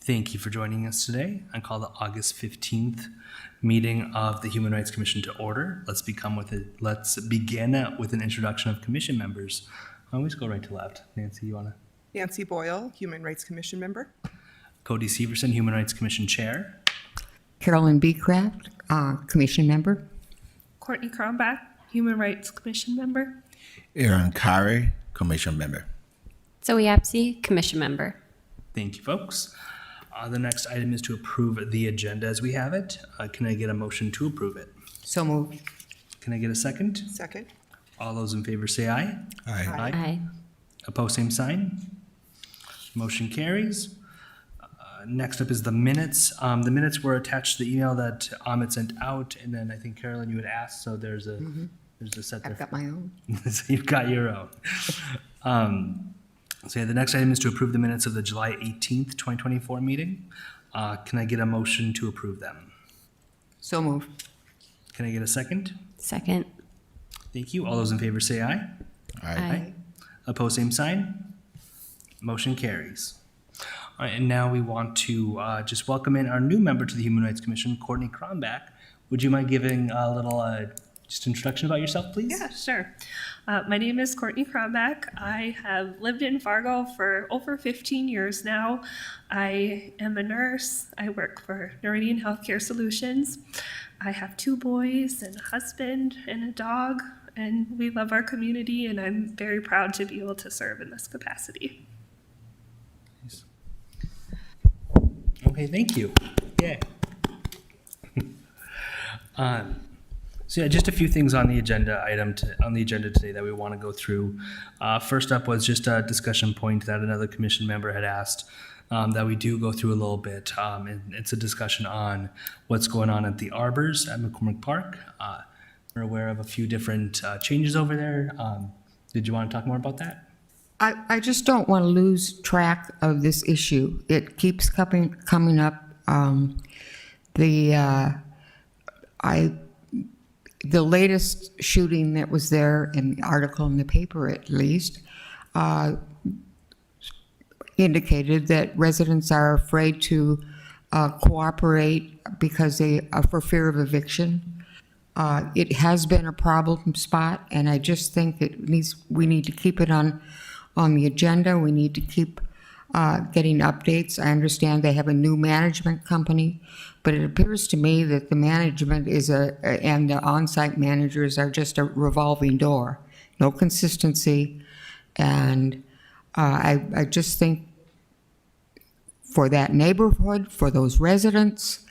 Thank you for joining us today. I call the August 15th meeting of the Human Rights Commission to order. Let's begin with an introduction of commission members. I always go right to left. Nancy, you want to? Nancy Boyle, Human Rights Commission member. Cody Severson, Human Rights Commission Chair. Carolyn Beecraft, Commission member. Courtney Cronbach, Human Rights Commission member. Aaron Kari, Commission member. Zoe Apsey, Commission member. Thank you, folks. The next item is to approve the agenda as we have it. Can I get a motion to approve it? So moved. Can I get a second? Second. All those in favor say aye. Aye. Aye. Opposed, same sign. Motion carries. Next up is the minutes. The minutes were attached to the email that Amit sent out, and then I think Carolyn, you had asked, so there's a set there. I've got my own. So you've got your own. So yeah, the next item is to approve the minutes of the July 18th, 2024 meeting. Can I get a motion to approve them? So moved. Can I get a second? Second. Thank you. All those in favor say aye. Aye. Opposed, same sign. Motion carries. All right, and now we want to just welcome in our new member to the Human Rights Commission, Courtney Cronbach. Would you mind giving a little just introduction about yourself, please? Yeah, sure. My name is Courtney Cronbach. I have lived in Fargo for over 15 years now. I am a nurse. I work for Noridian Healthcare Solutions. I have 2 boys and a husband and a dog, and we love our community, and I'm very proud to be able to serve in this capacity. Okay, thank you. Yay. So yeah, just a few things on the agenda today that we want to go through. First up was just a discussion point that another commission member had asked that we do go through a little bit. And it's a discussion on what's going on at the Arbors at McCormick Park. We're aware of a few different changes over there. Did you want to talk more about that? I just don't want to lose track of this issue. It keeps coming up. The latest shooting that was there, in the article in the paper at least, indicated that residents are afraid to cooperate because for fear of eviction. It has been a problem spot, and I just think we need to keep it on the agenda. We need to keep getting updates. I understand they have a new management company, but it appears to me that the management and the on-site managers are just a revolving door. No consistency, and I just think for that neighborhood, for those residents,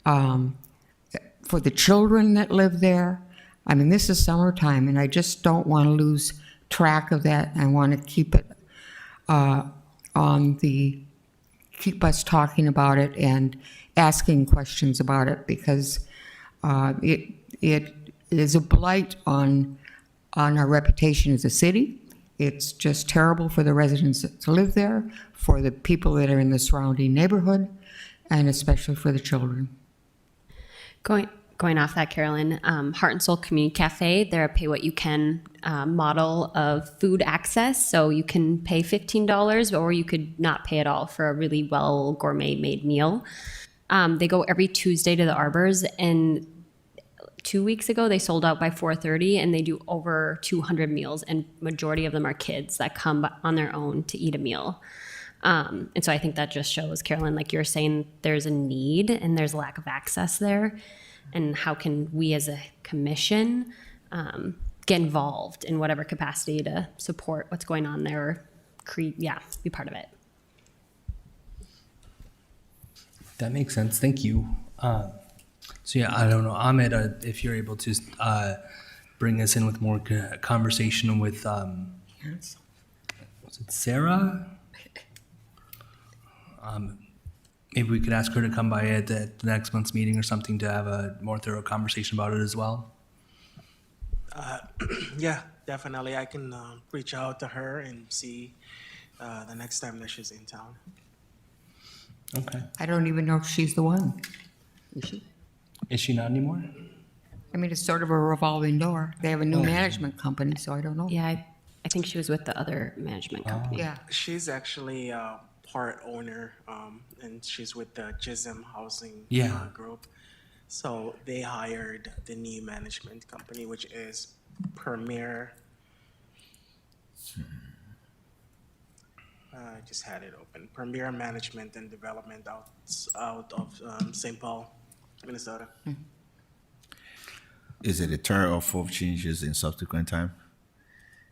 for the children that live there, I mean, this is summertime, and I just don't want to lose track of that. I want to keep it keep us talking about it and asking questions about it, because it is a blight on our reputation as a city. It's just terrible for the residents that live there, for the people that are in the surrounding neighborhood, and especially for the children. Going off that, Carolyn, Heart and Soul Community Cafe, they're a pay-what-you-can model of food access. So you can pay $15, or you could not pay at all for a really well gourmet-made meal. They go every Tuesday to the Arbors, and 2 weeks ago they sold out by 4:30, and they do over 200 meals, and majority of them are kids that come on their own to eat a meal. And so I think that just shows, Carolyn, like you're saying, there's a need and there's a lack of access there. And how can we as a commission get involved in whatever capacity to support what's going on there, or be part of it. That makes sense. Thank you. So yeah, I don't know, Ahmed, if you're able to bring us in with more conversation with, was it Sarah? Maybe we could ask her to come by at the next month's meeting or something to have a more thorough conversation about it as well. Yeah, definitely. I can reach out to her and see the next time that she's in town. Okay. I don't even know if she's the one. Is she? Is she not anymore? I mean, it's sort of a revolving door. They have a new management company, so I don't know. Yeah, I think she was with the other management company. Yeah. She's actually part owner, and she's with the Chisholm Housing Yeah. Group. So they hired the new management company, which is Premier. I just had it open. Premier Management and Development out of St. Paul, Minnesota. Is it a third or fourth changes in subsequent time?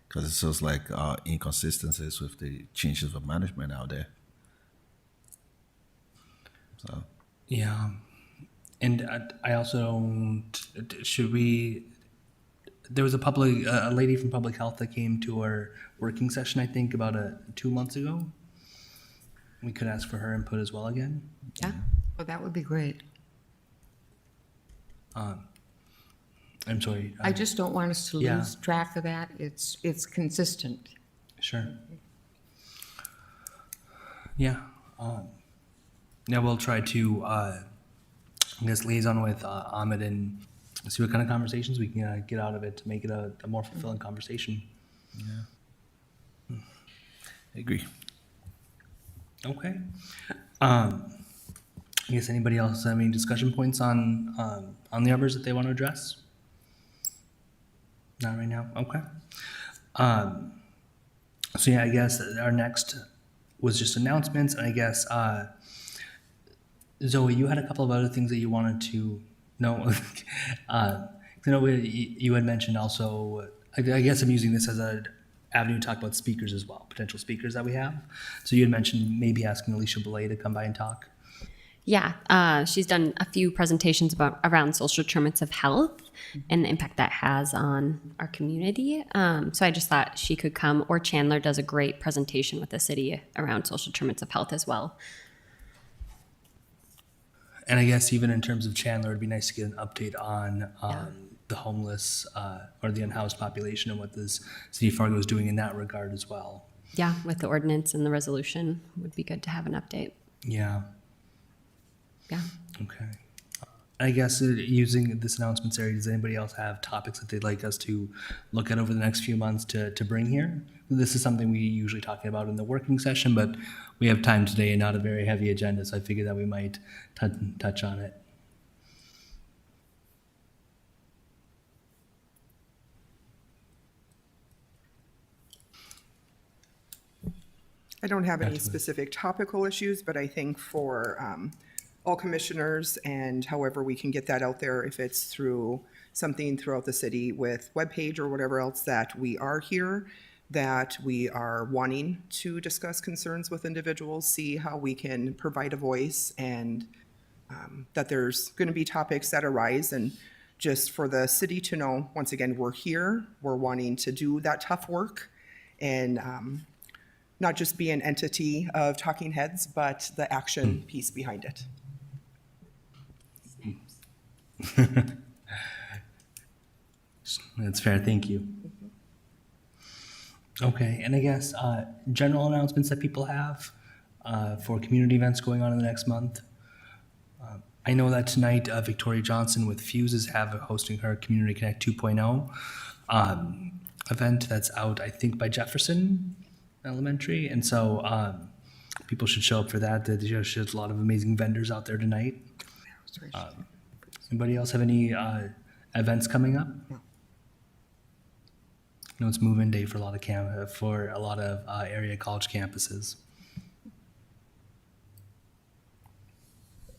Because it feels like inconsistencies with the changes of management out there. So Yeah. And I also don't, should we, there was a lady from Public Health that came to our working session, I think, about 2 months ago. We could ask for her input as well again. Yeah, well, that would be great. I'm sorry. I just don't want us to Yeah. lose track of that. It's consistent. Sure. Yeah. Yeah, we'll try to, I guess, liaison with Ahmed and see what kind of conversations we can get out of it to make it a more fulfilling conversation. I agree. Okay. I guess anybody else have any discussion points on the others that they want to address? Not right now. Okay. So yeah, I guess our next was just announcements, and I guess Zoe, you had a couple of other things that you wanted to know. You had mentioned also. I guess I'm using this as an avenue to talk about speakers as well, potential speakers that we have. So you had mentioned maybe asking Alicia Belay to come by and talk. Yeah, she's done a few presentations around social determinants of health and the impact that has on our community. So I just thought she could come, or Chandler does a great presentation with the city around social determinants of health as well. And I guess even in terms of Chandler, it'd be nice to get an update on the homeless or the unhoused population and what this city of Fargo is doing in that regard as well. Yeah, with the ordinance and the resolution, would be good to have an update. Yeah. Yeah. Okay. I guess using this announcements area, does anybody else have topics that they'd like us to look at over the next few months to bring here? This is something we usually talking about in the working session, but we have time today and not a very heavy agenda, so I figured that we might touch on it. I don't have any Gotcha. specific topical issues, but I think for all commissioners and however we can get that out there, if it's through something throughout the city with webpage or whatever else, that we are here, that we are wanting to discuss concerns with individuals, see how we can provide a voice, and that there's going to be topics that arise. And just for the city to know, once again, we're here, we're wanting to do that tough work, and not just be an entity of talking heads, but the action piece behind it. That's fair. Thank you. Okay, and I guess general announcements that people have for community events going on in the next month. I know that tonight Victoria Johnson with Fuse is hosting her Community Connect 2.0 event that's out, I think, by Jefferson Elementary, and so people should show up for that. There's a lot of amazing vendors out there tonight. Anybody else have any events coming up? No, it's move-in day for a lot of area college campuses.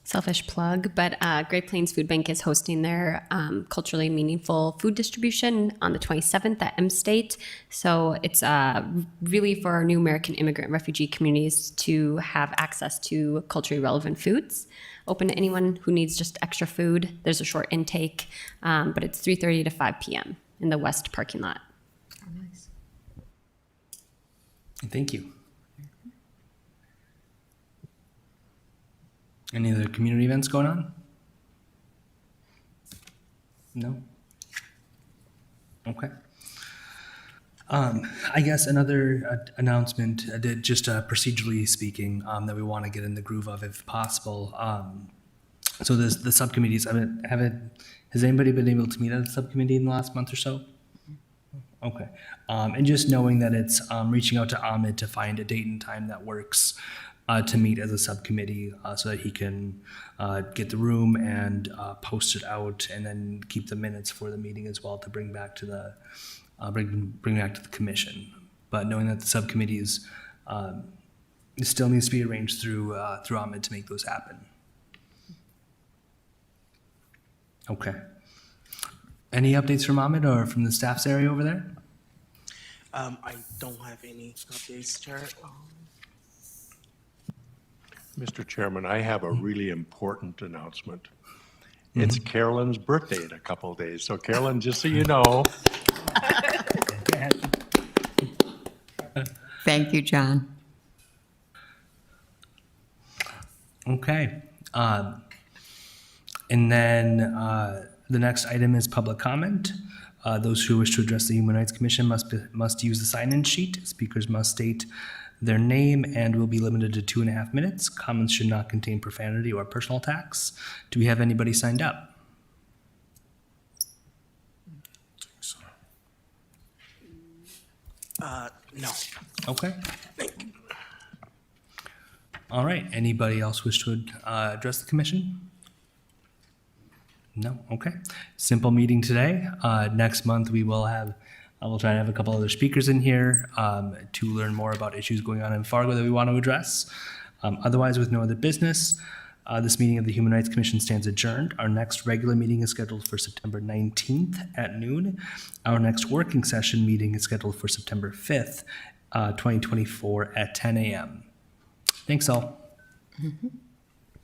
Selfish plug, but Great Plains Food Bank is hosting their culturally meaningful food distribution on the 27th at M State. So it's really for our new American immigrant refugee communities to have access to culturally relevant foods. Open to anyone who needs just extra food. There's a short intake, but it's 3:30 to 5 p.m. in the west parking lot. Nice. Thank you. Any other community events going on? No? Okay. I guess another announcement, just procedurally speaking, that we want to get in the groove of if possible. So the subcommittees, has anybody been able to meet at a subcommittee in the last month or so? Okay. And just knowing that it's reaching out to Ahmed to find a date and time that works to meet as a subcommittee so that he can get the room and post it out, and then keep the minutes for the meeting as well to bring back to the bring back to the commission. But knowing that the subcommittees it still needs to be arranged through Ahmed to make those happen. Okay. Any updates from Ahmed or from the staff's area over there? I don't have any updates, Chair. Mr. Chairman, I have a really important announcement. It's Carolyn's birthday in a couple of days. So Carolyn, just so you know, Thank you, John. Okay. And then the next item is public comment. Those who wish to address the Human Rights Commission must use the sign-in sheet. Speakers must state their name and will be limited to 2.5 minutes. Comments should not contain profanity or personal attacks. Do we have anybody signed up? No. Okay. All right. Anybody else wish to address the commission? No? Okay. Simple meeting today. Next month we will have, we'll try to have a couple other speakers in here to learn more about issues going on in Fargo that we want to address. Otherwise, with no other business, this meeting of the Human Rights Commission stands adjourned. Our next regular meeting is scheduled for September 19th at noon. Our next working session meeting is scheduled for September 5th, 2024 at 10 a.m. Thanks all.